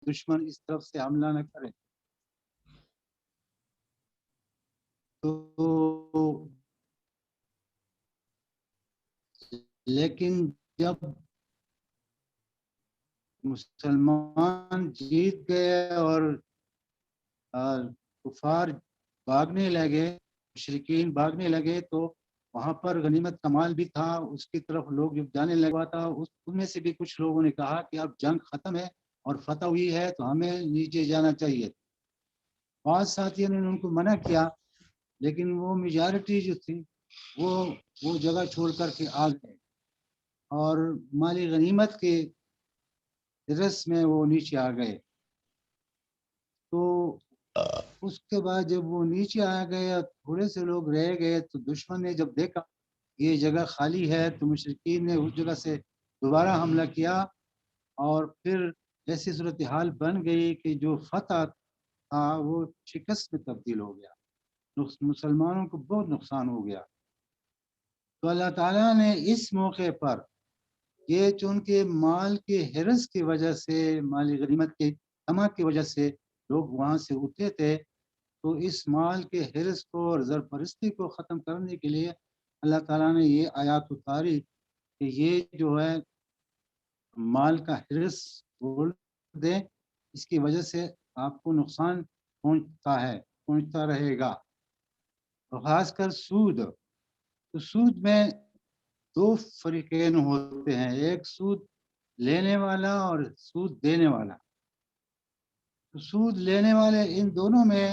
دشمن اس طرف سے حملہ نہ کرے. تو لیکن جب مسلمان جیت گئے اور کفار بھاگنے لگے، مشرکین بھاگنے لگے، تو وہاں پر غنیمت کا مال بھی تھا، اس کی طرف لوگ جب جانے لگا تھا، ان میں سے بھی کچھ لوگوں نے کہا کہ اب جنگ ختم ہے اور فتح ہوئی ہے تو ہمیں نیچے جانا چاہیے. بعض ساتھیوں نے ان کو منع کیا، لیکن وہ میجارٹی جو تھی وہ جگہ چھوڑ کر کے آ گئے اور مالی غنیمت کے رس میں وہ نیچے آ گئے. تو اس کے بعد جب وہ نیچے آ گئے اور تھوڑے سے لوگ رہ گئے تو دشمن نے جب دیکھا یہ جگہ خالی ہے تو مشرکین نے اس جگہ سے دوبارہ حملہ کیا اور پھر ایسی صورتحال بن گئی کہ جو فتح تھا وہ شکست میں تبدیل ہو گیا، مسلمانوں کو بہت نقصان ہو گیا. تو اللہ تعالیٰ نے اس موقع پر یہ چونکہ مال کے حرص کی وجہ سے، مالی غنیمت کے طمع کی وجہ سے لوگ وہاں سے اٹھے تھے، تو اس مال کے حرص کو اور زرپرستی کو ختم کرنے کے لیے اللہ تعالیٰ نے یہ آیات اتاری کہ یہ جو ہے مال کا حرص چھوڑ دیں، اس کی وجہ سے آپ کو نقصان پہنچتا رہے گا. اور خاص کر سود، تو سود میں دو فریقین ہوتے ہیں، ایک سود لینے والا اور سود دینے والا. تو سود لینے والے ان دونوں میں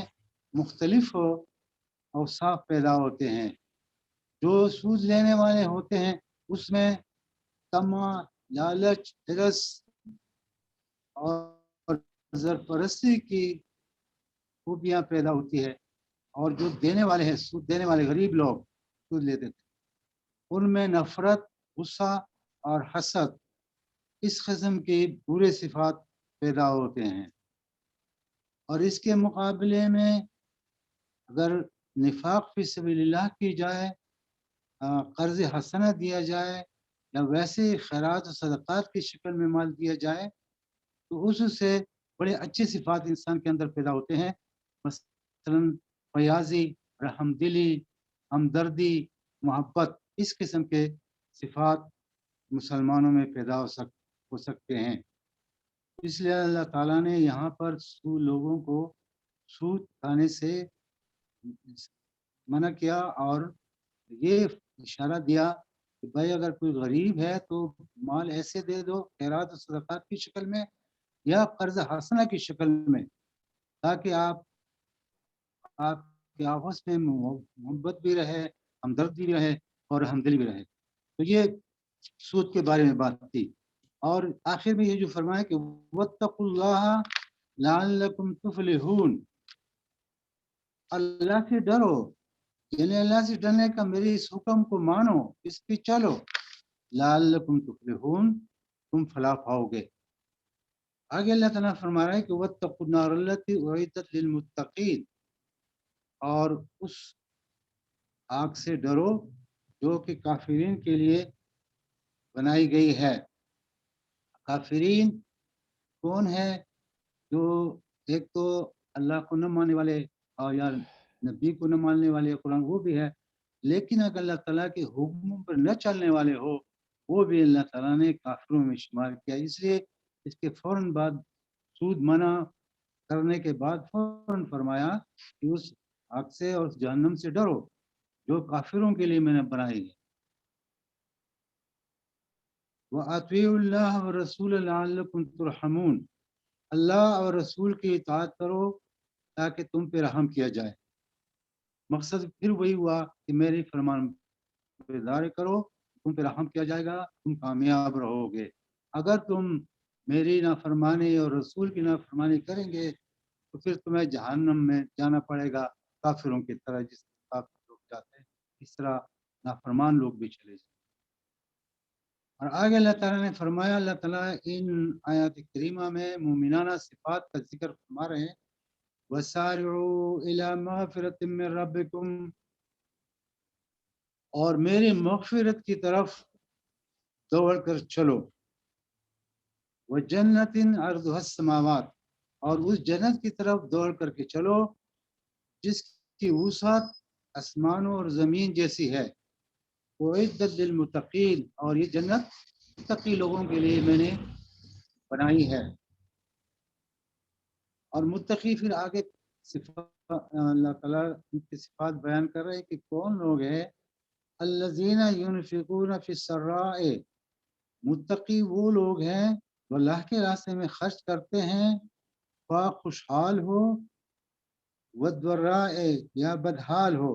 مختلف اوصاف پیدا ہوتے ہیں. جو سود لینے والے ہوتے ہیں اس میں طمع، لالچ، حرص اور زرپرستی کی خوبیاں پیدا ہوتی ہے. اور جو دینے والے ہیں، سود دینے والے غریب لوگ سود لیتے تھے، ان میں نفرت، غصہ اور حسد، اس قسم کی برے صفات پیدا ہوتے ہیں. اور اس کے مقابلے میں اگر نفاق فی سبیل اللہ کی جائے، قرض حسنہ دیا جائے یا ویسے خیرات و صدقات کی شکل میں مال دیا جائے تو اس سے بڑے اچھے صفات انسان کے اندر پیدا ہوتے ہیں. مثلا فیاضی، رحم دلی، ہمدردی، محبت، اس قسم کے صفات مسلمانوں میں پیدا ہو سکتے ہیں. اس لیے اللہ تعالیٰ نے یہاں پر لوگوں کو سود کھانے سے منع کیا اور یہ اشارہ دیا کہ بھائی اگر کوئی غریب ہے تو مال ایسے دے دو خیرات و صدقات کی شکل میں یا قرض حسنہ کی شکل میں، تاکہ آپ کے آپس میں محبت بھی رہے، ہمدردی بھی رہے اور ہمدلی بھی رہے. تو یہ سود کے بارے میں بات تھی. اور آخر میں یہ جو فرمایا کہ واتقوا اللہ لعلکم تفلحون، اللہ سے ڈرو، یعنی اللہ سے ڈرنے کا میرے اس حکم کو مانو، اس پہ چلو، لعلکم تفلحون، تم فلاح پاؤ گے. آگے اللہ تعالیٰ فرما رہا ہے کہ واتقوا النار التی اعدت للمتقین، اور اس آگ سے ڈرو جو کہ کافرین کے لیے بنائی گئی ہے. کافرین کون ہے؟ جو ایک تو اللہ کو نہ ماننے والے اور یا نبی کو نہ ماننے والے، قرآن وہ بھی ہے، لیکن اگر اللہ تعالیٰ کے حکموں پر نہ چلنے والے ہو وہ بھی اللہ تعالیٰ نے کافروں میں شمار کیا. اس لیے اس کے فوراً بعد سود منع کرنے کے بعد فوراً فرمایا کہ اس آگ سے اور اس جہنم سے ڈرو جو کافروں کے لیے میں نے بنائی ہے. وَأَطِيعُوا اللَّهَ وَالرَّسُولَ لَعَلَّكُمْ تُرْحَمُونَ، اللہ اور رسول کی اطاعت کرو تاکہ تم پہ رحم کیا جائے. مقصد پھر وہی ہوا کہ میری فرمان برداری کرو، تم پہ رحم کیا جائے گا، تم کامیاب رہو گے. اگر تم میری نافرمانی اور رسول کی نافرمانی کریں گے تو پھر تمہیں جہنم میں جانا پڑے گا کافروں کی طرح، جس طرح کافر لوگ جاتے ہیں اس طرح نافرمان لوگ بھی چلے جائیں. اور آگے اللہ تعالیٰ نے فرمایا، اللہ تعالیٰ ان آیات کریمہ میں مومنانہ صفات کا ذکر فرما رہے ہیں. وَسَارِعُوا إِلَى مَغْفِرَةٍ مِّن رَبِّكُمْ، اور میری مغفرت کی طرف دوڑ کر چلو. وَجَنَّةٍ عَرْضُهَا السَّمَاوَاتُ، اور اس جنت کی طرف دوڑ کر کے چلو جس کی وسعت آسمانوں اور زمین جیسی ہے، اعدت للمتقین، اور یہ جنت متقی لوگوں کے لیے میں نے بنائی ہے۔ اور متقی پھر آگے اللہ تعالیٰ ان کی صفات بیان کر رہے ہیں کہ کون لوگ ہیں۔ الذین ينفقون فی السراء، متقی وہ لوگ ہیں جو اللہ کے راستے میں خرچ کرتے ہیں، خواہ خوشحال ہو، والضراء یا بدحال ہو،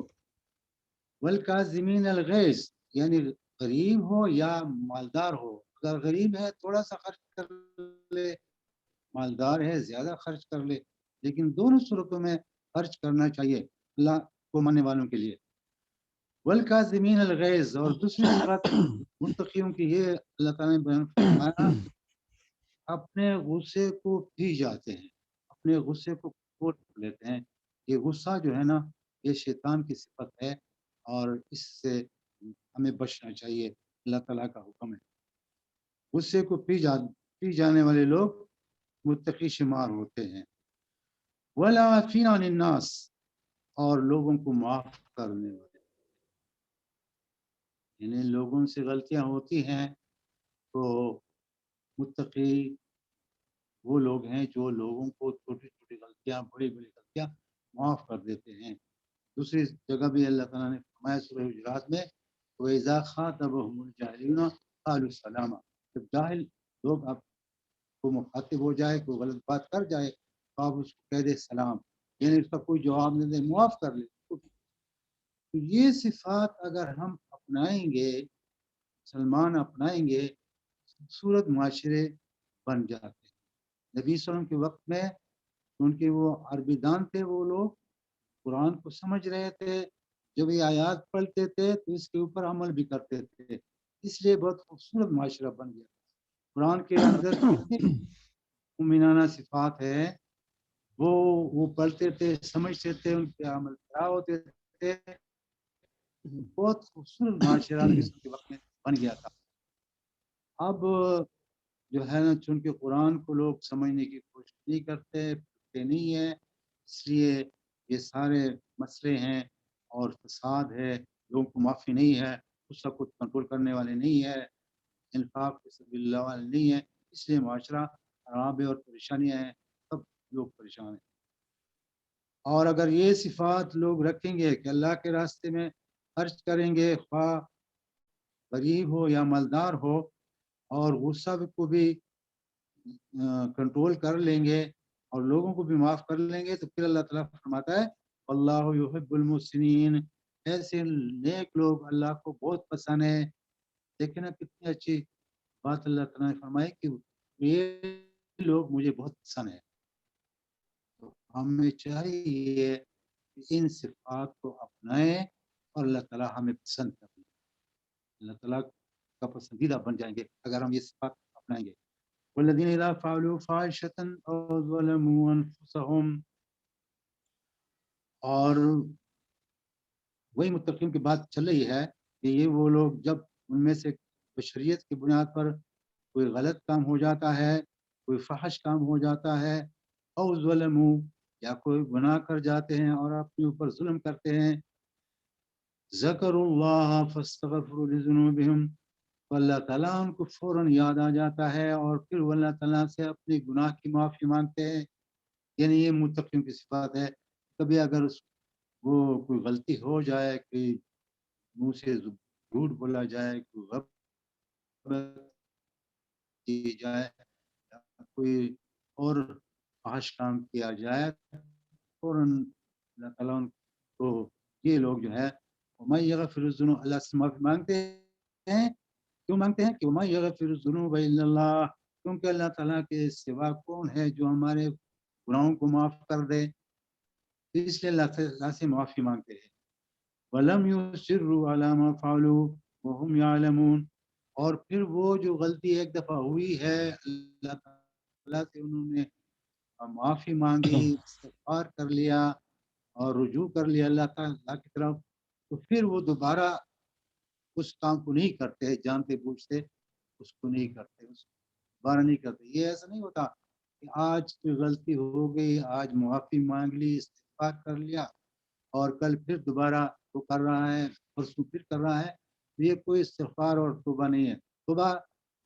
والکاظمین الغیظ یعنی غریب ہو یا مالدار ہو۔ اگر غریب ہے تھوڑا سا خرچ کر لے، مالدار ہے زیادہ خرچ کر لے، لیکن دونوں صورتوں میں خرچ کرنا چاہیے اللہ کو ماننے والوں کے لیے۔ والکاظمین الغیظ، اور دوسری صفت متقیوں کی یہ اللہ تعالیٰ نے بیان فرمایا، اپنے غصے کو پی جاتے ہیں، اپنے غصے کو کنٹرول کر لیتے ہیں۔ یہ غصہ جو ہے نا یہ شیطان کی صفت ہے، اور اس سے ہمیں بچنا چاہیے، اللہ تعالیٰ کا حکم ہے۔ غصے کو پی جانے والے لوگ متقی شمار ہوتے ہیں۔ والعافین عن الناس، اور لوگوں کو معاف کرنے والے، یعنی لوگوں سے غلطیاں ہوتی ہیں تو متقی وہ لوگ ہیں جو لوگوں کو چھوٹی چھوٹی غلطیاں بڑی بڑی غلطیاں معاف کر دیتے ہیں۔ دوسری جگہ بھی اللہ تعالیٰ نے فرمایا سورہ حجرات میں، وَإِذَا خَاطَبَهُمُ الْجَاهِلُونَ قَالُوا سَلَامًا، جب جاہل لوگ آپ کو مخاطب ہو جائے، کوئی غلط بات کر جائے تو آپ اس کو کہہ دے سلام، یعنی اس کا کوئی جواب نہیں دے، معاف کر لے۔ تو یہ صفات اگر ہم اپنائیں گے، مسلمان اپنائیں گے، خوبصورت معاشرے بن جاتے ہیں۔ نبی صلی اللہ علیہ وسلم کے وقت میں ان کے وہ عربی دان تھے، وہ لوگ قرآن کو سمجھ رہے تھے، جب یہ آیات پڑھتے تھے تو اس کے اوپر عمل بھی کرتے تھے، اس لیے بہت خوبصورت معاشرہ بن گیا۔ قرآن کے اندر کتنی مومنانہ صفات ہے، وہ پڑھتے تھے، سمجھتے تھے، ان کے عمل پیرا ہوتے تھے، بہت خوبصورت معاشرہ نبی صلی اللہ علیہ وسلم کے وقت میں بن گیا تھا۔ اب جو ہے نا چونکہ قرآن کو لوگ سمجھنے کی کوشش نہیں کرتے، پڑھتے نہیں ہیں، اس لیے یہ سارے مسئلے ہیں اور فساد ہے، لوگوں کو معافی نہیں ہے، غصہ کو کنٹرول کرنے والے نہیں ہے، انفاق فی سبیل اللہ والے نہیں ہے، اس لیے معاشرہ خراب ہے اور پریشانیاں ہیں، سب لوگ پریشان ہیں۔ اور اگر یہ صفات لوگ رکھیں گے کہ اللہ کے راستے میں خرچ کریں گے، خواہ غریب ہو یا مالدار ہو، اور غصہ کو بھی کنٹرول کر لیں گے اور لوگوں کو بھی معاف کر لیں گے، تو پھر اللہ تعالیٰ فرماتا ہے اللہ یحب المحسنین، ایسے نیک لوگ اللہ کو بہت پسند ہے۔ دیکھیں نا کتنی اچھی بات اللہ تعالیٰ نے فرمائی کہ یہ لوگ مجھے بہت پسند ہے۔ تو ہمیں چاہیے کہ ان صفات کو اپنائیں اور اللہ تعالیٰ ہمیں پسند کریں، اللہ تعالیٰ کا پسندیدہ بن جائیں گے اگر ہم یہ صفات اپنائیں گے۔ والذین اذا فعلوا فاحشۃ او ظلموا انفسهم، اور وہی متقین کی بات چل رہی ہے کہ یہ وہ لوگ جب ان میں سے بشریت کی بنیاد پر کوئی غلط کام ہو جاتا ہے، کوئی فحش کام ہو جاتا ہے، او ظلموا یا کوئی گناہ کر جاتے ہیں اور اپنے اوپر ظلم کرتے ہیں، ذکروا اللہ فاستغفروا لذنوبہم، تو اللہ تعالیٰ ان کو فوراً یاد آ جاتا ہے اور پھر وہ اللہ تعالیٰ سے اپنے گناہ کی معافی مانگتے ہیں۔ یعنی یہ متقیوں کی صفات ہے۔ کبھی اگر وہ کوئی غلطی ہو جائے، کہ منہ سے جھوٹ بولا جائے، کوئی غیبت کی جائے، یا کوئی اور فحش کام کیا جائے، فوراً اللہ تعالیٰ ان کو، یہ لوگ جو ہے وَمَن يَغْفِرُ الذُّنُوبَ، اللہ سے معافی مانگتے ہیں۔ کیوں مانگتے ہیں؟ کہ وَمَن يَغْفِرُ الذُّنُوبَ إِلَّا اللَّهُ، کیونکہ اللہ تعالیٰ کے سوا کون ہے جو ہمارے گناہوں کو معاف کر دے، اس لیے اللہ سے معافی مانگتے ہیں۔ وَلَمْ يُصِرُّوا عَلَىٰ مَا فَعَلُوا وَهُمْ يَعْلَمُونَ، اور پھر وہ جو غلطی ایک دفعہ ہوئی ہے، اللہ تعالیٰ سے انہوں نے معافی مانگی، استغفار کر لیا اور رجوع کر لیا اللہ تعالیٰ کی طرف، تو پھر وہ دوبارہ اس کام کو نہیں کرتے، جانتے بوجھتے اس کو نہیں کرتے، اس کو دوبارہ نہیں کرتے۔ یہ ایسا نہیں ہوتا کہ آج کوئی غلطی ہو گئی، آج معافی مانگ لی، استغفار کر لیا، اور کل پھر دوبارہ وہ کر رہا ہے، پرسوں پھر کر رہا ہے، تو یہ کوئی استغفار اور توبہ نہیں ہے۔ توبہ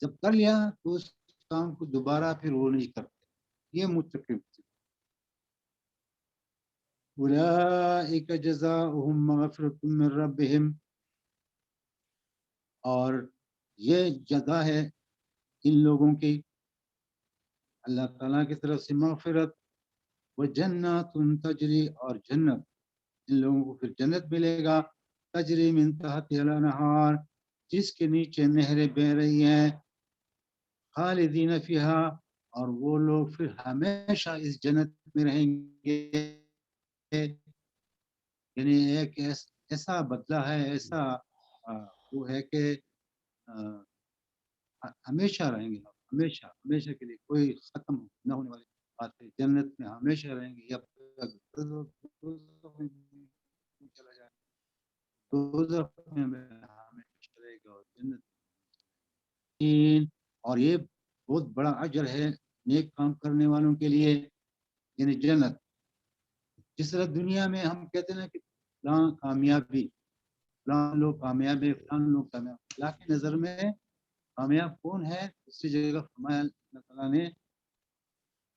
جب کر لیا تو اس کام کو دوبارہ پھر وہ نہیں کرتے، یہ متقی۔ اولئک جزاؤہم مغفرۃ من ربہم، اور یہ جزا ہے ان لوگوں کی اللہ تعالیٰ کی طرف سے مغفرت، وجنات تجری، اور جنت، ان لوگوں کو پھر جنت ملے گا، تجری من تحتہا الانہار، جس کے نیچے نہریں بہ رہی ہیں، خالدین فیہا، اور وہ لوگ پھر ہمیشہ اس جنت میں رہیں گے۔ یعنی ایک ایسا بدلہ ہے، ایسا وہ ہے کہ ہمیشہ رہیں گے، ہمیشہ ہمیشہ کے لیے، کوئی ختم نہ ہونے والی بات ہے، جنت میں ہمیشہ رہیں گے۔ یا چلا جائے دوزخ میں ہمیشہ رہے گا، اور جنت، اور یہ بہت بڑا اجر ہے نیک کام کرنے والوں کے لیے، یعنی جنت۔ جس طرح دنیا میں ہم کہتے ہیں کہ فلاں کامیابی، فلاں لوگ کامیاب ہے، فلاں لوگ کامیاب، اللہ کی نظر میں کامیاب کون ہے؟ اسی جگہ فرمایا اللہ تعالیٰ نے،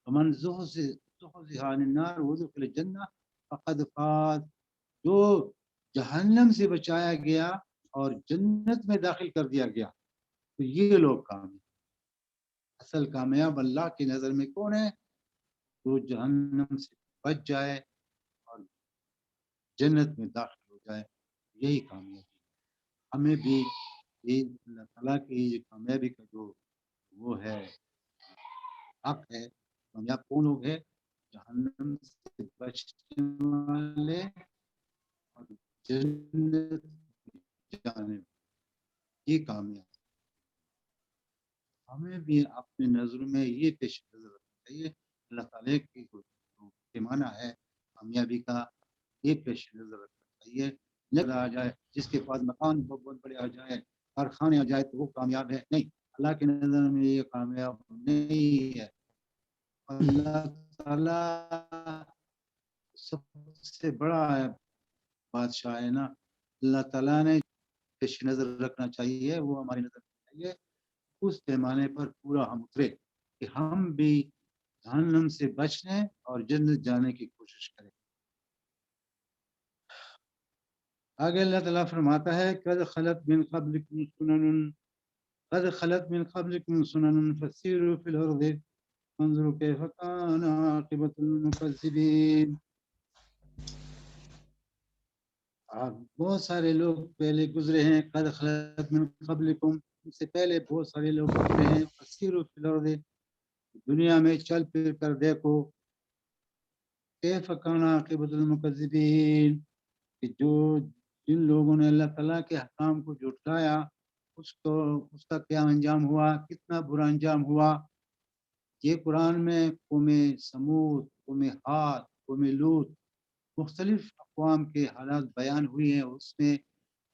ومن زحزح عن النار وادخل الجنہ فقد فاز، جو جہنم سے بچایا گیا اور جنت میں داخل کر دیا گیا، تو یہ لوگ کامیاب۔ اصل کامیاب اللہ کی نظر میں کون ہے؟ جو جہنم سے بچ جائے اور جنت میں داخل ہو جائے، یہی کامیابی۔ ہمیں بھی یہ اللہ تعالیٰ کی کامیابی کا جو وہ ہے حق ہے، کامیاب کون لوگ ہے؟ جہنم سے بچنے والے اور جنت جانے، یہ کامیاب۔ ہمیں بھی اپنی نظروں میں یہ پیش نظر رکھنا چاہیے، اللہ تعالیٰ کی جو پیمانہ ہے کامیابی کا، یہ پیش نظر رکھنا چاہیے۔ نظر آ جائے جس کے پاس مکان بہت بڑے آ جائے، کارخانے آ جائے، تو وہ کامیاب ہے؟ نہیں، اللہ کی نظر میں یہ کامیاب نہیں ہے۔ اللہ تعالیٰ سب سے بڑا بادشاہ ہے نا، اللہ تعالیٰ نے پیش نظر رکھنا چاہیے، وہ ہماری نظر رکھنا چاہیے، اس پیمانے پر پورا ہم اترے کہ ہم بھی جہنم سے بچنے اور جنت جانے کی کوشش کریں۔ آگے اللہ تعالیٰ فرماتا ہے قد خلت من قبلکم سنن، قد خلت من قبلکم سنن فسیروا فی الارض فانظروا کیف کان عاقبۃ المکذبین۔ بہت سارے لوگ پہلے گزرے ہیں، قد خلت من قبلکم، ان سے پہلے بہت سارے لوگ گزرے ہیں، فسیروا فی الارض، دنیا میں چل پھر کر دیکھو، کیف کان عاقبۃ المکذبین، کہ جو جن لوگوں نے اللہ تعالیٰ کے حکام کو جھٹلایا، اس کا کیا انجام ہوا، کتنا برا انجام ہوا۔ یہ قرآن میں قوم سمود، قوم عاد، قوم لوط، مختلف اقوام کے حالات بیان ہوئی ہیں، اس میں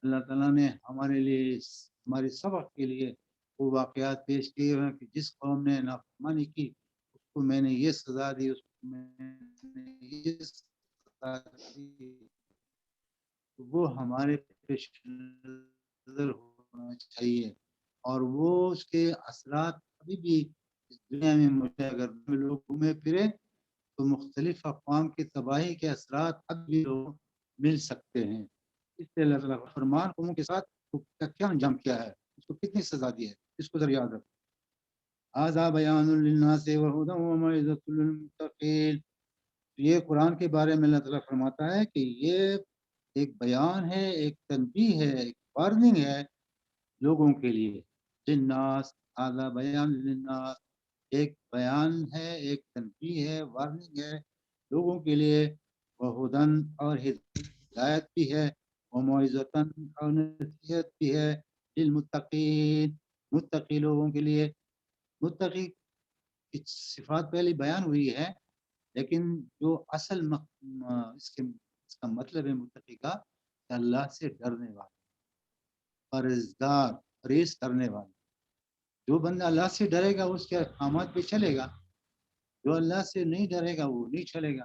اللہ تعالیٰ نے ہمارے لیے، ہمارے سبق کے لیے وہ واقعات پیش کیے ہیں کہ جس قوم نے نافرمانی کی اس کو میں نے یہ سزا دی، اس کو میں نے یہ سزا دی، وہ ہمارے پیش نظر ہونا چاہیے، اور وہ اس کے اثرات ابھی بھی اس دنیا میں موجود ہیں۔ اگر لوگ گھومے پھرے تو مختلف اقوام کی تباہی کے اثرات اب بھی لوگ مل سکتے ہیں۔ اس لیے اللہ تعالیٰ فرمان قوموں کے ساتھ کیا انجام کیا ہے، اس کو کتنی سزا دی ہے، اس کو ذرا یاد رکھو۔ ھذا بیان للناس وہدی وموعظۃ للمتقین، یہ قرآن کے بارے میں اللہ تعالیٰ فرماتا ہے کہ یہ ایک بیان ہے، ایک تنبیہ ہے، ایک وارننگ ہے لوگوں کے لیے۔ للناس، ھذا بیان للناس، ایک بیان ہے، ایک تنبیہ ہے، وارننگ ہے لوگوں کے لیے، وہدن، اور ہدایت بھی ہے، وموعظۃ، اور نصیحت بھی ہے، للمتقین، متقی لوگوں کے لیے۔ متقی کی صفات پہلی بیان ہوئی ہے، لیکن جو اصل اس کا مطلب ہے متقی کا، کہ اللہ سے ڈرنے والا، پرہیزگار، پرہیز کرنے والا۔ جو بندہ اللہ سے ڈرے گا اس کے احکامات پہ چلے گا، جو اللہ سے نہیں ڈرے گا وہ نہیں چلے گا.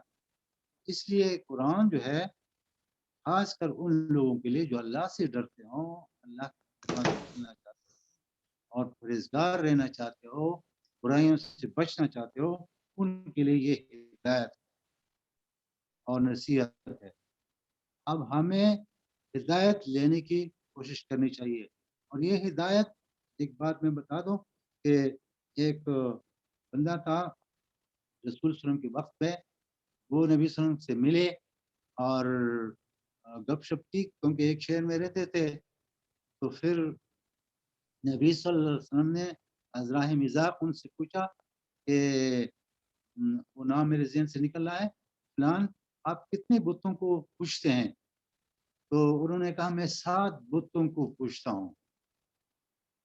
اس لیے قرآن جو ہے خاص کر ان لوگوں کے لیے جو اللہ سے ڈرتے ہوں, اللہ کے فرمان سے چلنا چاہتے ہو اور پرہیزگار رہنا چاہتے ہو, برائیوں سے بچنا چاہتے ہو, ان کے لیے یہ ہدایت اور نصیحت ہے. اب ہمیں ہدایت لینے کی کوشش کرنی چاہیے. اور یہ ہدایت, ایک بات میں بتا دوں کہ ایک بندہ تھا رسول صلی اللہ علیہ وسلم کے وقت میں, وہ نبی صلی اللہ علیہ وسلم سے ملے اور گپ شپ کی, کیونکہ ایک شہر میں رہتے تھے. تو پھر نبی صلی اللہ علیہ وسلم نے ازراہ مزاق ان سے پوچھا کہ وہ نام میرے ذہن سے نکل رہا ہے, فلان آپ کتنے بتوں کو پوجتے ہیں؟ تو انہوں نے کہا میں 7 بتوں کو پوجتا ہوں,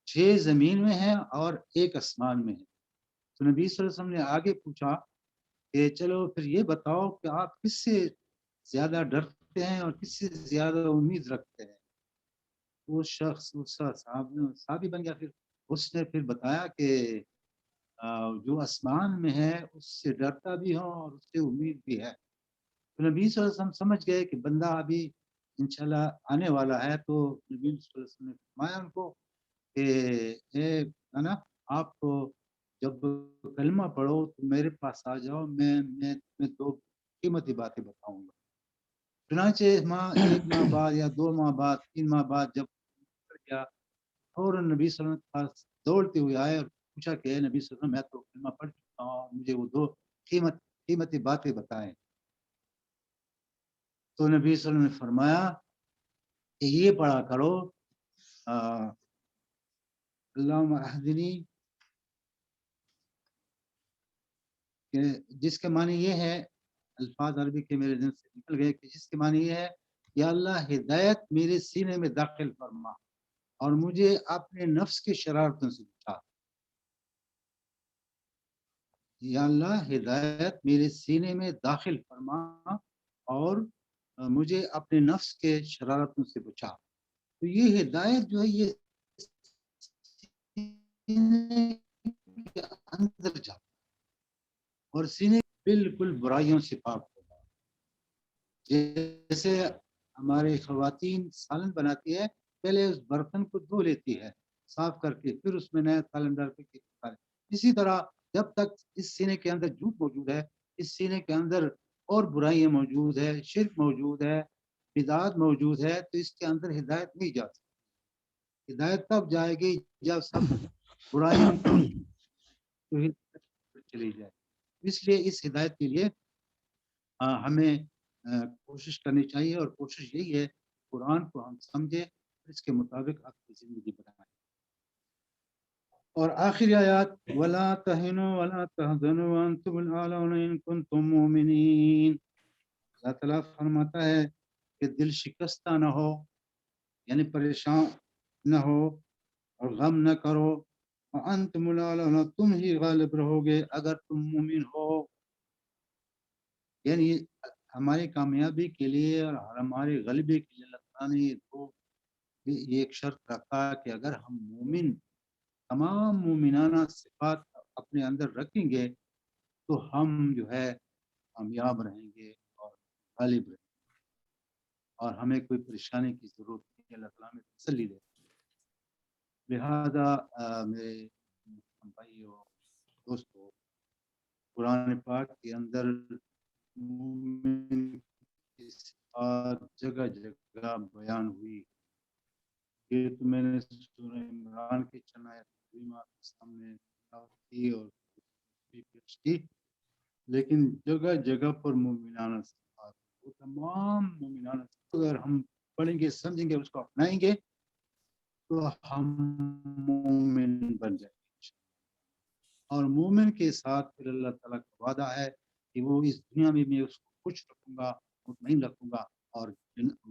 6 زمین میں ہیں اور 1 آسمان میں ہے. تو نبی صلی اللہ علیہ وسلم نے آگے پوچھا کہ چلو پھر یہ بتاؤ کہ آپ کس سے زیادہ ڈرتے ہیں اور کس سے زیادہ امید رکھتے ہیں؟ وہ شخص صحابی بن گیا. پھر اس نے پھر بتایا کہ جو آسمان میں ہے اس سے ڈرتا بھی ہوں اور اس سے امید بھی ہے. تو نبی صلی اللہ علیہ وسلم سمجھ گئے کہ بندہ ابھی انشاءاللہ آنے والا ہے. تو نبی صلی اللہ علیہ وسلم نے فرمایا ان کو کہ اے نا, آپ جب کلمہ پڑھو تو میرے پاس آ جاؤ, میں تمہیں 2 قیمتی باتیں بتاؤں گا. چنانچہ ایک ماہ بعد یا 2 ماہ بعد 3 ماہ بعد جب گیا, فوراً نبی صلی اللہ علیہ وسلم کے پاس دوڑتے ہوئے آئے اور پوچھا کہ اے نبی صلی اللہ علیہ وسلم, میں تو کلمہ پڑھ چکا ہوں, مجھے وہ 2 قیمتی باتیں بتائیں. تو نبی صلی اللہ علیہ وسلم نے فرمایا کہ یہ پڑھا کرو, اللہم اہدنی, کہ جس کے معنی یہ ہے, الفاظ عربی کے میرے ذہن سے نکل گئے, کہ جس کے معنی یہ ہے یا اللہ ہدایت میرے سینے میں داخل فرما اور مجھے اپنے نفس کی شرارتوں سے بچا. یا اللہ ہدایت میرے سینے میں داخل فرما اور مجھے اپنے نفس کے شرارتوں سے بچا. تو یہ ہدایت جو ہے یہ سینے کے اندر جاتا اور سینے بالکل برائیوں سے پاک ہوگا. جیسے ہمارے خواتین سالن بناتی ہے, پہلے اس برتن کو دھو لیتی ہے صاف کر کے, پھر اس میں نیا سالن ڈال کے. اسی طرح جب تک اس سینے کے اندر جھوٹ موجود ہے, اس سینے کے اندر اور برائیاں موجود ہے, شرک موجود ہے, بدعات موجود ہے, تو اس کے اندر ہدایت نہیں جا سکتی. ہدایت تب جائے گی جب سب برائیوں کو چلی جائے. اس لیے اس ہدایت کے لیے ہمیں کوشش کرنی چاہیے, اور کوشش یہی ہے قرآن کو ہم سمجھے, اس کے مطابق اپنی زندگی بنائیں. اور آخری آیات, وَلَا تَهِنُوا وَلَا تَحْزَنُوا وَأَنْتُمُ الْأَعْلَوْنَ إِن كُنتُم مُؤْمِنِينَ. اللہ تعالیٰ فرماتا ہے کہ دل شکستہ نہ ہو, یعنی پریشان نہ ہو اور غم نہ کرو. وَأَنْتُمُ الْأَعْلَوْنَ, تم ہی غالب رہو گے اگر تم مومن ہو. یعنی ہماری کامیابی کے لیے اور ہمارے غلبے کے لیے اللہ تعالیٰ نے یہ ایک شرط رکھا کہ اگر ہم مومن تمام مومنانہ صفات اپنے اندر رکھیں گے تو ہم جو ہے کامیاب رہیں گے اور غالب رہیں گے, اور ہمیں کوئی پریشانی کی ضرورت نہیں. اللہ تعالیٰ ہمیں تسلی دے. لہذا میرے بھائیوں دوستوں, قرآن پاک کے اندر مومن کی صفات جگہ جگہ بیان ہوئی. یہ تو میں نے سورہ عمران کی چند آیات کریمہ کے سامنے کی اور پیش کی, لیکن جگہ جگہ پر مومنانہ صفات, وہ تمام مومنانہ صفات اگر ہم پڑھیں گے, سمجھیں گے, اس کو اپنائیں گے تو ہم مومن بن جائیں گے. اور مومن کے ساتھ پھر اللہ تعالیٰ کا وعدہ ہے کہ وہ اس دنیا میں اس کو خوش رکھوں گا, مطمئن رکھوں گا, اور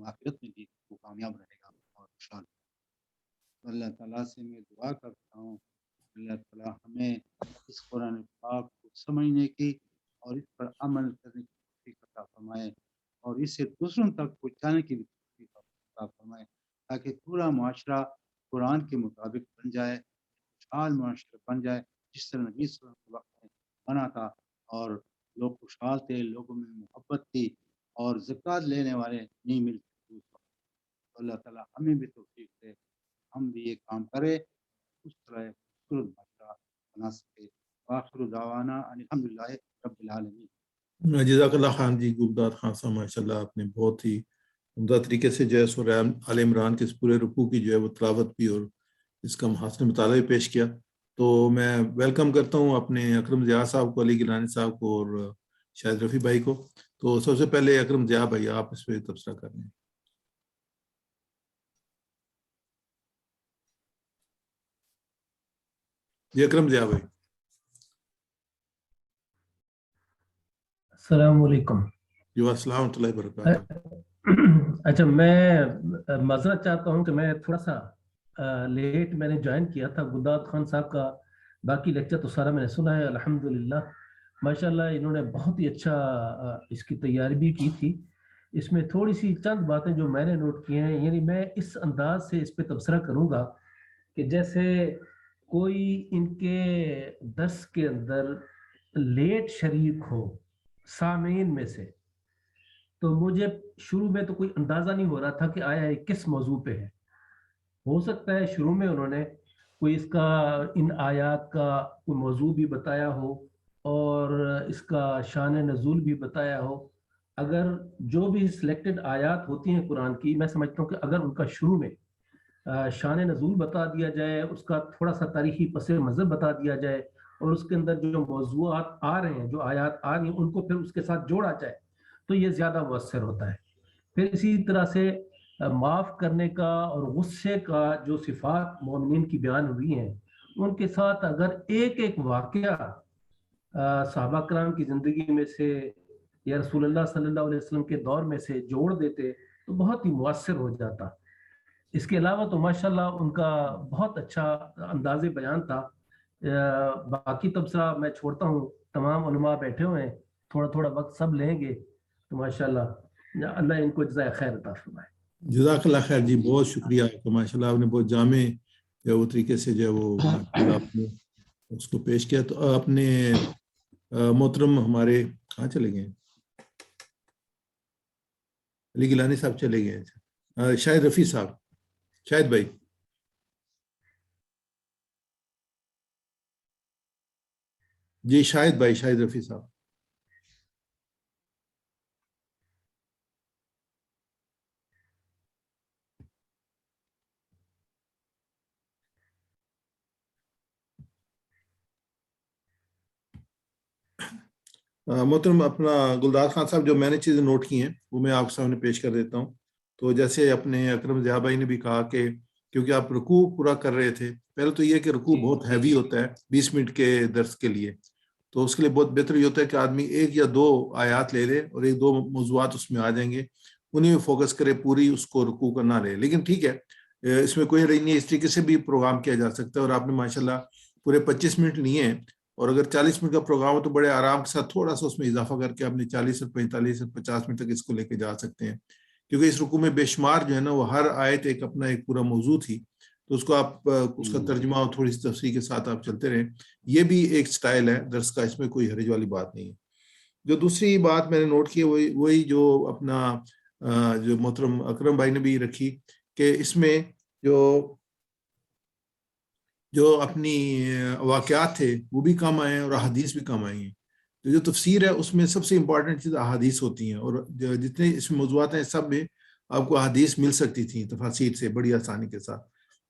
آخرت میں بھی وہ کامیاب رہے گا اور خوشحال. اللہ تعالیٰ سے میں دعا کرتا ہوں اللہ تعالیٰ ہمیں اس قرآن پاک کو سمجھنے کی اور اس پر عمل کرنے کی توفیق عطا فرمائے, اور اسے دوسروں تک پہنچانے کی بھی توفیق عطا فرمائے, تاکہ پورا معاشرہ قرآن کے مطابق بن جائے, خوشحال معاشرہ بن جائے, جس طرح نبی صلی اللہ علیہ وسلم کے وقت میں بنا تھا, اور لوگ خوشحال تھے, لوگوں میں محبت تھی, اور زکوٰۃ لینے والے نہیں ملتے تھے اس وقت. تو اللہ تعالیٰ ہمیں بھی توفیق دے, ہم بھی یہ کام کریں, اس طرح خوبصورت معاشرہ بنا سکے. آخر دعوانا ان الحمدللہ رب العالمین. جزاک اللہ خان جی, گلداد خان صاحب ماشاء اللہ آپ نے بہت ہی عمدہ طریقے سے جو ہے سورہ آل عمران کے اس پورے رکوع کی جو ہے وہ تلاوت بھی اور اس کا محاسن مطالعہ بھی پیش کیا. تو میں ویلکم کرتا ہوں اپنے اکرم ضیاء صاحب کو, علی گیلانی صاحب کو اور شاہد رفیع بھائی کو. تو سب سے پہلے اکرم ضیاء بھائی آپ اس پہ تبصرہ کر لیں. جی اکرم ضیاء بھائی. السلام علیکم. جی السلام ورحمۃ اللہ وبرکاتہ. اچھا, میں معذرت چاہتا ہوں کہ میں تھوڑا سا لیٹ میں نے جوائن کیا تھا. گلداد خان صاحب کا باقی لیکچر تو سارا میں نے سنا ہے الحمدللہ. ماشاءاللہ انہوں نے بہت ہی اچھا اس کی تیاری بھی کی تھی. اس میں تھوڑی سی چند باتیں جو میں نے نوٹ کی ہیں, یعنی میں اس انداز سے اس پہ تبصرہ کروں گا کہ جیسے کوئی ان کے درس کے اندر لیٹ شریک ہو سامعین میں سے, تو مجھے شروع میں تو کوئی اندازہ نہیں ہو رہا تھا کہ آیا یہ کس موضوع پہ ہے. ہو سکتا ہے شروع میں انہوں نے کوئی اس کا ان آیات کا کوئی موضوع بھی بتایا ہو اور اس کا شان نزول بھی بتایا ہو. اگر جو بھی سلیکٹڈ آیات ہوتی ہیں قرآن کی, میں سمجھتا ہوں کہ اگر ان کا شروع میں شان نزول بتا دیا جائے, اس کا تھوڑا سا تاریخی پس منظر بتا دیا جائے, اور اس کے اندر جو موضوعات آ رہے ہیں, جو آیات آ رہی ہیں, ان کو پھر اس کے ساتھ جوڑا جائے تو یہ زیادہ مؤثر ہوتا ہے. پھر اسی طرح سے معاف کرنے کا اور غصے کا جو صفات مومنین کی بیان ہوئی ہیں, ان کے ساتھ اگر ایک ایک واقعہ صحابہ کرام کی زندگی میں سے یا رسول اللہ صلی اللہ علیہ وسلم کے دور میں سے جوڑ دیتے تو بہت ہی مؤثر ہو جاتا. اس کے علاوہ تو ماشاءاللہ ان کا بہت اچھا انداز بیان تھا. باقی تبصرہ میں چھوڑتا ہوں, تمام علماء بیٹھے ہوئے ہیں, تھوڑا تھوڑا وقت سب لیں گے, تو ماشاءاللہ اللہ ان کو جزائے خیر عطا فرمائے. جزاک اللہ خیر جی, بہت شکریہ آپ کا. ماشاء اللہ آپ نے بہت جامع جو وہ طریقے سے جو ہے وہ آپ نے اس کو پیش کیا. تو اپنے محترم ہمارے کہاں چلے گئے, علی گیلانی صاحب چلے گئے, شاہد رفیع صاحب, شاہد بھائی. جی شاہد بھائی, شاہد رفیع صاحب. محترم اپنا گلداد خان صاحب, جو میں نے چیزیں نوٹ کی ہیں وہ میں آپ کے سامنے پیش کر دیتا ہوں. تو جیسے اپنے اکرم ضیاء بھائی نے بھی کہا کہ کیونکہ آپ رکوع پورا کر رہے تھے, پہلے تو یہ کہ رکوع بہت ہیوی ہوتا ہے 20 منٹ کے درس کے لیے, تو اس کے لیے بہت بہتر یہ ہوتا ہے کہ آدمی ایک یا دو آیات لے لے اور ایک دو موضوعات اس میں آ جائیں گے, انہیں میں فوکس کرے, پوری اس کو رکوع کا نہ لے. لیکن ٹھیک ہے, اس میں کوئی نہیں ہے, اس طریقے سے بھی پروگرام کیا جا سکتا ہے. اور آپ نے ماشاءاللہ پورے 25 منٹ لیے ہیں, اور اگر 40 منٹ کا پروگرام ہو تو بڑے آرام کے ساتھ تھوڑا سا اس میں اضافہ کر کے اپنے 40 اور 45 اور 50 منٹ تک اس کو لے کے جا سکتے ہیں, کیونکہ اس رکوع میں بے شمار جو ہے نا وہ ہر آیت ایک اپنا ایک پورا موضوع تھی, تو اس کو آپ اس کا ترجمہ اور تھوڑی سی تفصیل کے ساتھ آپ چلتے رہیں. یہ بھی ایک سٹائل ہے درس کا, اس میں کوئی حرج والی بات نہیں ہے. جو دوسری بات میں نے نوٹ کی وہی جو اپنا جو محترم اکرم بھائی نے بھی رکھی کہ اس میں جو اپنی واقعات تھے وہ بھی کم آئے ہیں اور احادیث بھی کم آئی ہیں. تو جو تفسیر ہے اس میں سب سے امپورٹنٹ چیز احادیث ہوتی ہیں, اور جتنے اس میں موضوعات ہیں سب میں آپ کو احادیث مل سکتی تھیں تفاسیر سے بڑی آسانی کے ساتھ.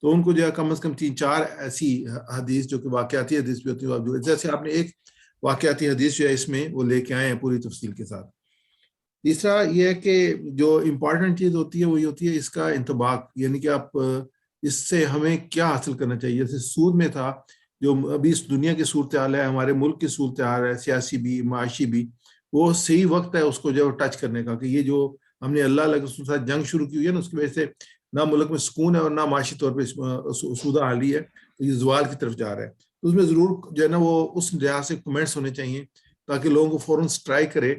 تو ان کو جو ہے کم از کم 3-4 ایسی حدیث جو کہ واقعاتی حدیث بھی ہوتی ہے, جیسے آپ نے ایک واقعاتی حدیث جو ہے اس میں وہ لے کے آئے ہیں پوری تفصیل کے ساتھ. تیسرا یہ ہے کہ جو امپورٹنٹ چیز ہوتی ہے وہی ہوتی ہے اس کا انطباق, یعنی کہ آپ اس سے ہمیں کیا حاصل کرنا چاہیے. جیسے سود میں تھا, جو ابھی اس دنیا کی صورتحال ہے, ہمارے ملک کی صورتحال ہے, سیاسی بھی معاشی بھی, وہ صحیح وقت ہے اس کو جو ٹچ کرنے کا, کہ یہ جو ہم نے اللہ کے ساتھ جنگ شروع کی ہوئی ہے نا, اس کی وجہ سے نہ ملک میں سکون ہے اور نہ معاشی طور پہ سودہ حالی ہے, تو یہ زوال کی طرف جا رہا ہے. تو اس میں ضرور جو ہے نا وہ اس لحاظ سے کمنٹس ہونے چاہیے تاکہ لوگوں کو فوراً اسٹرائک کرے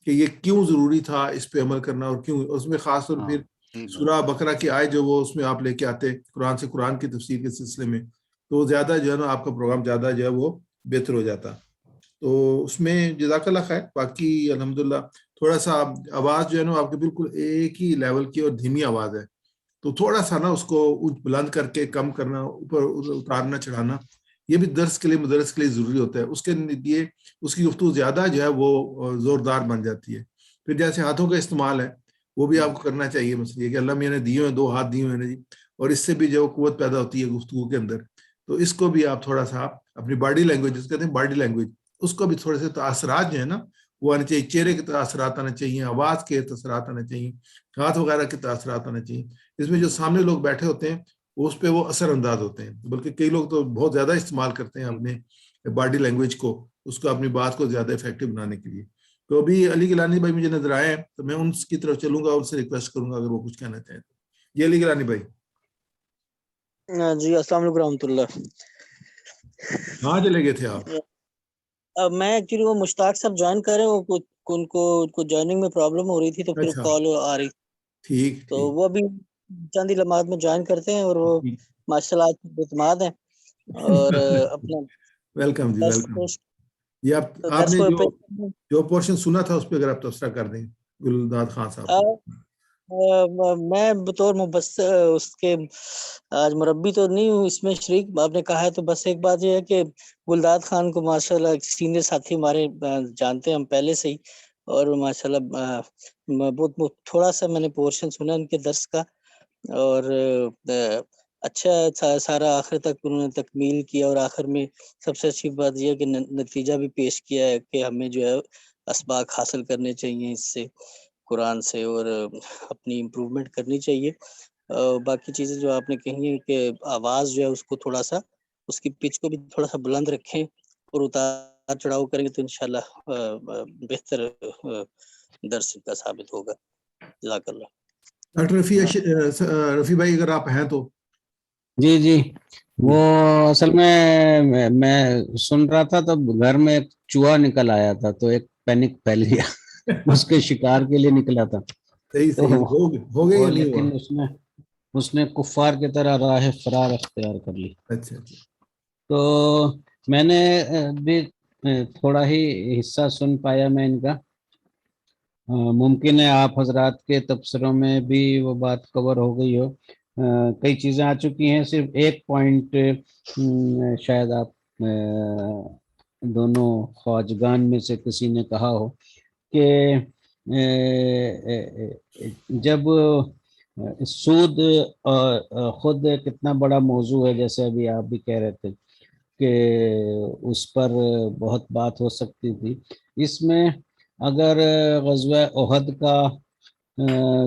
کہ یہ کیوں ضروری تھا اس پہ عمل کرنا, اور کیوں اس میں خاص طور پھر سورہ بقرہ کی آیت جو وہ اس میں آپ لے کے آتے قرآن سے, قرآن کی تفسیر کے سلسلے میں, تو زیادہ جو ہے نا آپ کا پروگرام زیادہ جو ہے وہ بہتر ہو جاتا. تو اس میں جزاک اللہ خیر. باقی الحمدللہ تھوڑا سا آواز جو ہے نا آپ کے بالکل ایک ہی لیول کی اور دھیمی آواز ہے, تو تھوڑا سا نا اس کو بلند کر کے کم کرنا, اوپر اتارنا چڑھانا, یہ بھی درس کے لیے مدرس کے لیے ضروری ہوتا ہے. اس کے لیے اس کی گفتگو زیادہ جو ہے وہ زوردار بن جاتی ہے. پھر جیسے ہاتھوں کا استعمال ہے وہ بھی آپ کو کرنا چاہیے. مثلا یہ کہ اللہ میاں نے دیے ہوئے 2 ہاتھ دیے ہوئے ہیں جی, اور اس سے بھی جو قوت پیدا ہوتی ہے گفتگو کے اندر, تو اس کو بھی آپ تھوڑا سا اپنی باڈی لینگویج, جس کہتے ہیں باڈی لینگویج, اس کو بھی تھوڑے سے تاثرات جو ہے نا وہ آنے چاہیے. چہرے کے تاثرات آنے چاہیے, آواز کے تاثرات آنے چاہیے, ہاتھ وغیرہ کے تاثرات آنے چاہیے. اس میں جو سامنے لوگ بیٹھے ہوتے ہیں اس پہ وہ اثر انداز ہوتے ہیں, بلکہ کئی لوگ تو بہت زیادہ استعمال کرتے ہیں اپنے باڈی لینگویج کو, اس کو اپنی بات کو زیادہ افیکٹو بنانے کے لیے. تو ابھی علی گیلانی بھائی مجھے نظر آئے ہیں, تو میں ان کی طرف چلوں گا, ان سے ریکویسٹ کروں گا اگر وہ کچھ کہنا چاہیں تو. یہ علی گیلانی بھائی. جی السلام علیکم رحمۃ اللہ. کہاں چلے گئے تھے آپ؟ میں ایکچولی وہ مشتاق صاحب جوائن کر رہے ہیں, ان کو جوائننگ میں پرابلم ہو رہی تھی, تو پھر اچھا کال آ رہی, ٹھیک تو وہ ابھی چند ہی لمحات میں جوائن کرتے ہیں, اور وہ ماشاء اللہ اعتماد ہیں, اور اپنا ویلکم جی ویلکم. یہ آپ درس نے کو جو پورشن سنا تھا اس پہ اگر آپ تبصرہ کر دیں گلداد خان صاحب. میں بطور مبصر اس کے آج مربی تو نہیں ہوں اس میں شریک, آپ نے کہا ہے, تو بس ایک بات یہ ہے کہ گلداد خان کو ماشاءاللہ سینئر ساتھی ہمارے جانتے ہیں ہم پہلے سے ہی, اور ماشاءاللہ بہت تھوڑا سا میں نے پورشن سنا ان کے درس کا, اور اچھا سارا آخر تک انہوں نے تکمیل کیا, اور آخر میں سب سے اچھی بات یہ ہے کہ نتیجہ بھی پیش کیا ہے کہ ہمیں جو ہے اسباق حاصل کرنے چاہیے اس سے, قرآن سے, اور اپنی امپروومنٹ کرنی چاہیے. باقی چیزیں جو آپ نے کہی ہیں کہ آواز جو ہے اس کو تھوڑا سا, اس کی پچ کو بھی تھوڑا سا بلند رکھیں, اور اتار چڑھاؤ کریں گے تو انشاءاللہ بہتر درس کا ثابت ہوگا. جزاک اللہ. ڈاکٹر رفیع بھائی اگر آپ ہیں تو. جی وہ اصل میں سن رہا تھا, تو گھر میں ایک چوہا نکل آیا تھا, تو ایک پینک پھیل گیا, اس کے شکار کے لیے نکلا تھا. صحیح ہو گئی, لیکن اس نے کفار کی طرح راہ فرار اختیار کر لی. اچھا. تو میں نے بھی تھوڑا ہی حصہ سن پایا میں ان کا, ممکن ہے آپ حضرات کے تبصروں میں بھی وہ بات کور ہو گئی ہو, کئی چیزیں آ چکی ہیں. صرف ایک پوائنٹ شاید آپ دونوں خواجگان میں سے کسی نے کہا ہو کہ جب سود خود کتنا بڑا موضوع ہے, جیسے ابھی آپ بھی کہہ رہے تھے کہ اس پر بہت بات ہو سکتی تھی. اس میں اگر غزوہ احد کا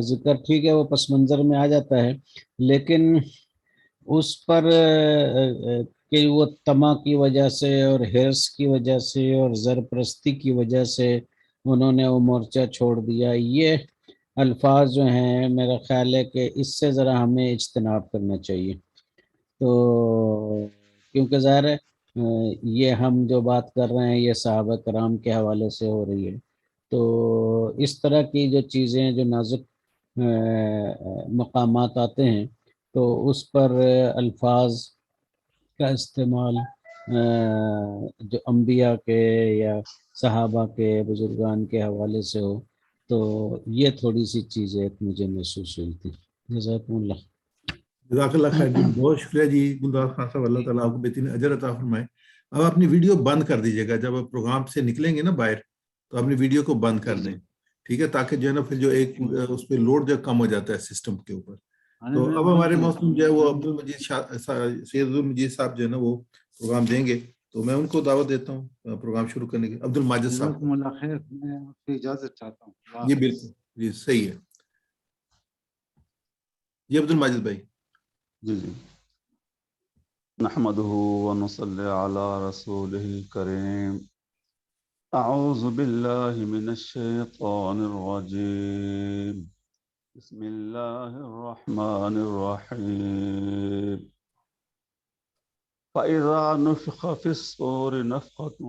ذکر ٹھیک ہے وہ پس منظر میں آ جاتا ہے, لیکن اس پر کہ وہ طمع کی وجہ سے اور حرص کی وجہ سے اور زرپرستی کی وجہ سے انہوں نے وہ مورچہ چھوڑ دیا, یہ الفاظ جو ہیں میرا خیال ہے کہ اس سے ذرا ہمیں اجتناب کرنا چاہیے. تو کیونکہ ظاہر ہے یہ ہم جو بات کر رہے ہیں یہ صحابہ کرام کے حوالے سے ہو رہی ہے, تو اس طرح کی جو چیزیں جو نازک مقامات آتے ہیں تو اس پر الفاظ کا استعمال جو انبیاء کے یا صحابہ کے بزرگان کے حوالے سے ہو, تو یہ تھوڑی سی چیزیں مجھے محسوس ہوئی تھی. جزاکم اللہ. جزاک اللہ خیر جی, بہت شکریہ جی گلداد خان صاحب, اللہ تعالیٰ آپ کو بہترین اجر عطا فرمائے. اب اپنی ویڈیو بند کر دیجیے گا, جب آپ پروگرام سے نکلیں گے نا باہر تو اپنی ویڈیو کو بند کر دیں, ٹھیک ہے, تاکہ جو ہے نا پھر جو ایک اس پہ لوڈ جو کم ہو جاتا ہے سسٹم کے اوپر. تو اب ہمارے موسم جو ہے وہ سید عبدالمجید صاحب جو ہے نا وہ پروگرام دیں گے, تو میں ان کو دعوت دیتا ہوں پروگرام شروع کرنے کی. عبد الماجد صاحب. جزاکم اللہ خیر, میں آپ سے اجازت چاہتا ہوں. جی بالکل جی صحیح ہے جی عبد الماجد بھائی. جی نحمده ونصلي على رسوله الكريم. أعوذ بالله من الشيطان الرجيم. بسم الله الرحمن الرحيم. فإذا نفخ في الصور نفخة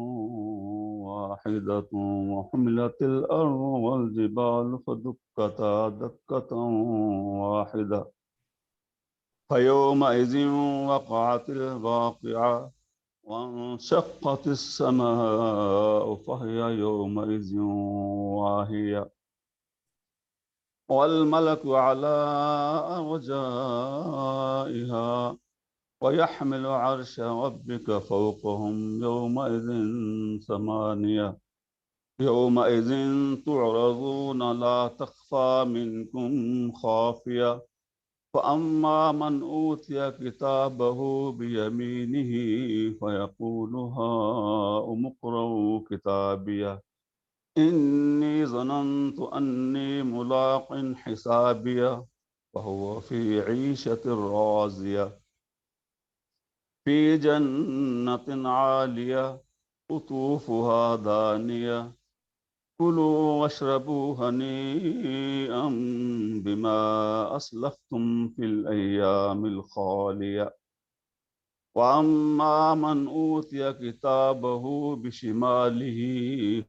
واحدة وحملت الأرض والجبال فدكتا دكة واحدة فيومئذ وقعت الواقعة وانشقت السماء فهي يومئذ واهية والملك على أرجائها ويحمل عرش ربك فوقهم يومئذ ثمانية يومئذ تعرضون لا تخفى منكم خافية فأما من أوتي كتابه بيمينه فيقول هاؤم اقرءوا كتابيه إني ظننت أني ملاق حسابيه وهو في عيشة راضية في جنة عالية قطوفها دانية كلوا واشربوا هنيئا بما أسلفتم في الأيام الخالية وأما من أوتي كتابه بشماله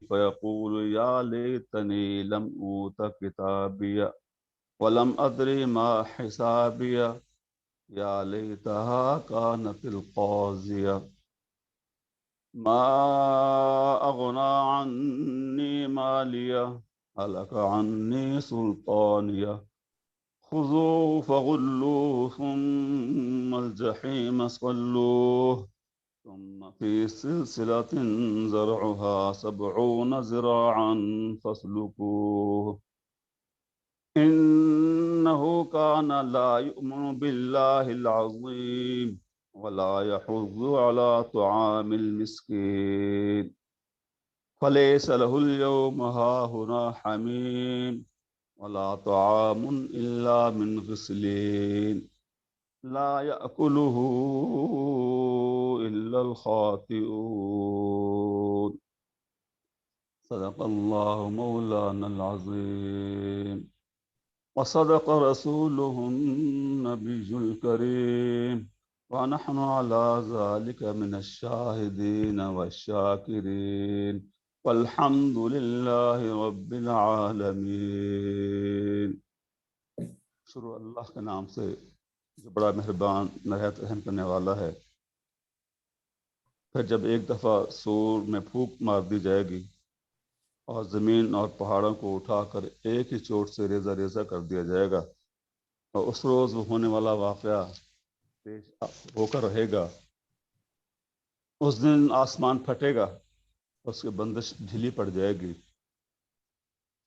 فيقول يا ليتني لم أوت كتابي ولم أدر ما حسابي يا ليتها كانت القاضية ما أغنى عني مالية هلك عني سلطانية خذوه فغلوه ثم الجحيم صلوه ثم في سلسلة زرعها 70 ذراعا فاسلكوه إنه كان لا يؤمن بالله العظيم ولا يحض على طعام المسكين فليس له اليوم هاهنا حميم ولا طعام إلا من غسلين لا يأكله إلا الخاطئون صدق الله مولانا العظيم وصدق رسوله النبي الكريم ونحن على ذلك من الشاهدين والشاكرين والحمد لله رب العالمین۔ شروع اللہ کے نام سے جو بڑا مہربان نہایت رحم کرنے والا ہے۔ پھر جب ایک دفعہ سور میں پھونک مار دی جائے گی اور زمین اور پہاڑوں کو اٹھا کر ایک ہی چوٹ سے ریزہ ریزہ کر دیا جائے گا، اور اس روز وہ ہونے والا واقعہ پیش ہو کر رہے گا۔ اس دن آسمان پھٹے گا، اس کی بندش ڈھیلی پڑ جائے گی،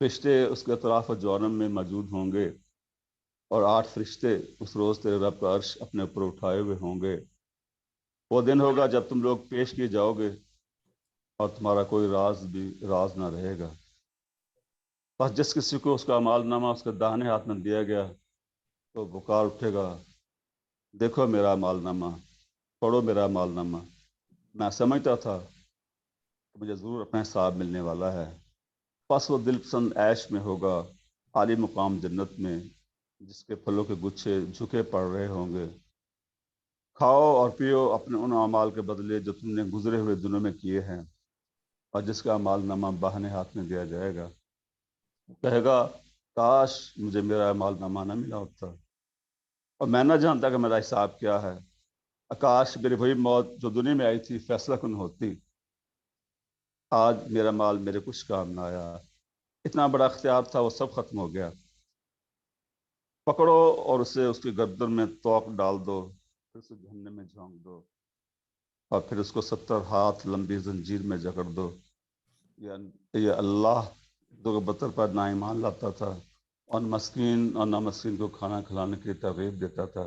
فرشتے اس کے اطراف و جوانب میں موجود ہوں گے، اور 8 فرشتے اس روز تیرے رب کا عرش اپنے اوپر اٹھائے ہوئے ہوں گے۔ وہ دن ہوگا جب تم لوگ پیش کیے جاؤ گے اور تمہارا کوئی راز بھی راز نہ رہے گا۔ بس جس کسی کو اس کا اعمال نامہ اس کے داہنے ہاتھ میں دیا گیا تو پکار اٹھے گا، دیکھو میرا اعمال نامہ، پڑھو میرا اعمال نامہ۔ میں سمجھتا تھا کہ مجھے ضرور اپنا حساب ملنے والا ہے۔ پس وہ دل پسند عیش میں ہوگا، عالی مقام جنت میں، جس کے پھلوں کے گچھے جھکے پڑ رہے ہوں گے۔ کھاؤ اور پیو اپنے ان اعمال کے بدلے جو تم نے گزرے ہوئے دنوں میں کیے ہیں، اور جس کا اعمال نامہ باہنے ہاتھ میں دیا جائے گا۔ وہ کہے گا کاش مجھے میرا اعمال نامہ نہ ملا ہوتا اور میں نہ جانتا کہ میرا حساب کیا ہے۔ کاش میری وہی موت جو دنیا میں آئی تھی فیصلہ کن ہوتی، آج میرا مال میرے کچھ کام نہ آیا۔ اتنا بڑا اختیار تھا، وہ سب ختم ہو گیا۔ پکڑو اور اسے اس کی گردن میں توق ڈال دو، پھر اسے جہنم میں جھونک دو، اور پھر اس کو 70 ہاتھ لمبی زنجیر میں جکڑ دو۔ یہ اللہ جو بطر پر نا ایمان لاتا تھا اور مسکین اور نامسکین کو کھانا کھلانے کی ترغیب دیتا تھا،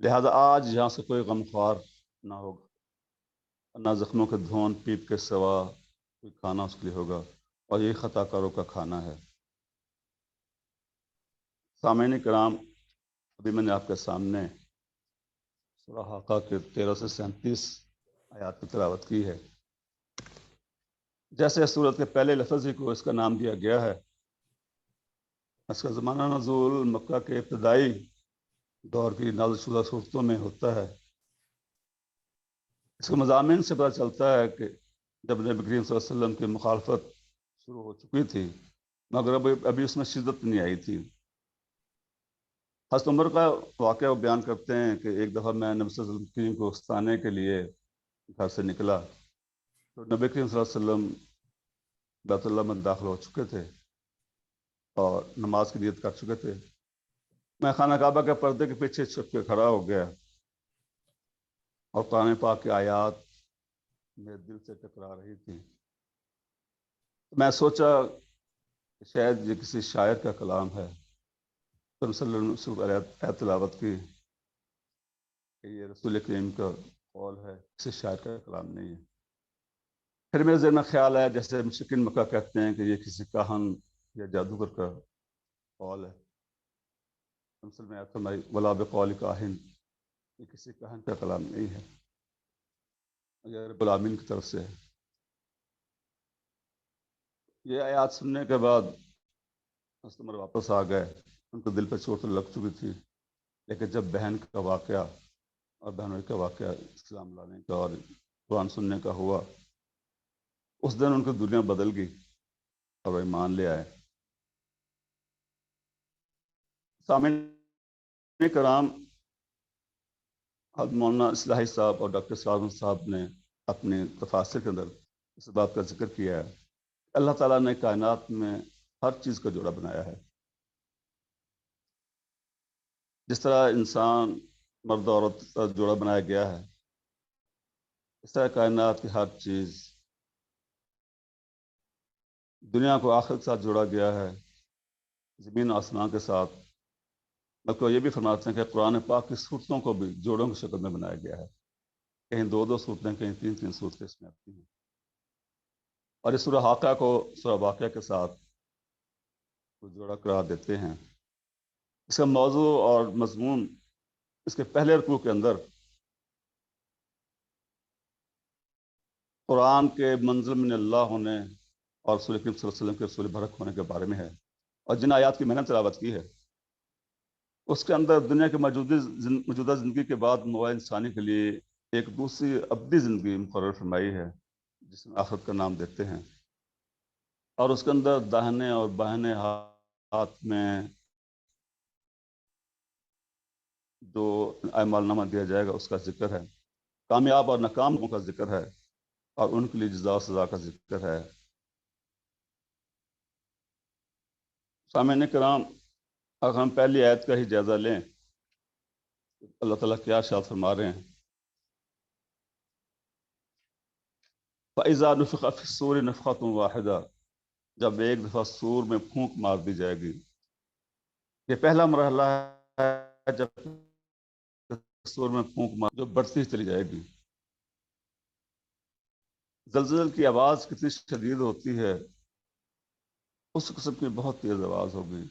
لہذا آج یہاں سے کوئی غمخوار نہ ہوگا، نہ زخموں کے دھون پیپ کے سوا کوئی کھانا اس کے لیے ہوگا، اور یہی خطا کاروں کا کھانا ہے۔ سامعین کرام، ابھی میں نے آپ کے سامنے سورہ حاقہ کے 13 سے 37 آیات کی تلاوت کی ہے۔ جیسے سورت کے پہلے لفظ ہی کو اس کا نام دیا گیا ہے، اس کا زمانہ نزول مکہ کے ابتدائی دور کی نازل شدہ صورتوں میں ہوتا ہے۔ اس کے مضامین سے پتہ چلتا ہے کہ جب نبی کریم صلی اللہ علیہ وسلم کی مخالفت شروع ہو چکی تھی، مگر ابھی اس میں شدت نہیں آئی تھی۔ حضرت عمر کا واقعہ وہ بیان کرتے ہیں کہ ایک دفعہ میں نبی صلی اللہ علیہ وسلم کو استانے کے لیے گھر سے نکلا تو نبی کریم صلی اللہ علیہ وسلم بیت اللہ میں داخل ہو چکے تھے اور نماز کی نیت کر چکے تھے. میں خانہ کعبہ کے پردے کے پیچھے چھپ کے کھڑا ہو گیا اور قرآن پاک کی آیات میرے دل سے ٹکرا رہی تھی. میں سوچا کہ شاید یہ کسی شاعر کا کلام ہے. تو صلی اللہ علیہ وسلم علیہ تلاوت کی کہ یہ رسول کریم کا قول ہے، کسی شاعر کا کلام نہیں ہے. پھر میرے ذہن میں خیال آیا جیسے مشرکین مکہ کہتے ہیں کہ یہ کسی کاہن یا جادوگر کا قول ہے. میں فرمائی ولا بقول کاہن، یہ کسی کاہن کا کلام نہیں ہے، یہ رب العالمین کی طرف سے ہے. یہ آیات سننے کے بعد کسٹمر واپس آ گئے. ان کو دل پہ چوٹ لگ چکی تھی، لیکن جب بہن کا واقعہ اور بہنوئی کا واقعہ اسلام لانے کا اور قرآن سننے کا ہوا، اس دن ان کی دنیا بدل گئی اور وہ ایمان لے آئے. سامعین کرام، حضرت مولانا اصلاحی صاحب اور ڈاکٹر سعد صاحب نے اپنے تفاسیر کے اندر اس بات کا ذکر کیا ہے. اللہ تعالیٰ نے کائنات میں ہر چیز کا جوڑا بنایا ہے. جس طرح انسان مرد اور عورت کا جوڑا بنایا گیا ہے، اس طرح کائنات کی ہر چیز، دنیا کو آخرت کے ساتھ جوڑا گیا ہے، زمین آسمان کے ساتھ. بلکہ یہ بھی فرماتے ہیں کہ قرآن پاک کی صورتوں کو بھی جوڑوں کی شکل میں بنایا گیا ہے. کہیں 2 صورتیں، کہیں 3 صورتیں اس میں آتی ہیں. اور اس سورہ حاقہ کو سورہ واقعہ کے ساتھ جوڑا قرار دیتے ہیں. اس کا موضوع اور مضمون اس کے پہلے رکوع کے اندر قرآن کے منزل من اللہ ہونے اور رسول کریم صلی اللہ علیہ وسلم کے رسول برحق ہونے کے بارے میں ہے. اور جن آیات کی میں نے تلاوت کی ہے اس کے اندر دنیا کے موجودہ زندگی کے بعد نوع انسانی کے لیے ایک دوسری ابدی زندگی مقرر فرمائی ہے جس میں آخرت کا نام دیتے ہیں. اور اس کے اندر داہنے اور بائیں ہاتھ میں جو اعمال نامہ دیا جائے گا اس کا ذکر ہے. کامیاب اور ناکاموں کا ذکر ہے اور ان کے لیے جزا و سزا کا ذکر ہے. سامعین کرام، اگر ہم پہلی آیت کا ہی جائزہ لیں، اللہ تعالیٰ کیا ارشاد فرما رہے ہیں. فَإِذَا نُفِخَ فِي الصُّورِ نَفْخَةٌ وَاحِدَةٌ، جب ایک دفعہ سور میں پھونک مار دی جائے گی. یہ پہلا مرحلہ ہے جب سور میں پھونک مار جو بڑھتی چلی جائے گی. زلزلے کی آواز کتنی شدید ہوتی ہے، اس قسم کی بہت تیز آواز ہوگی.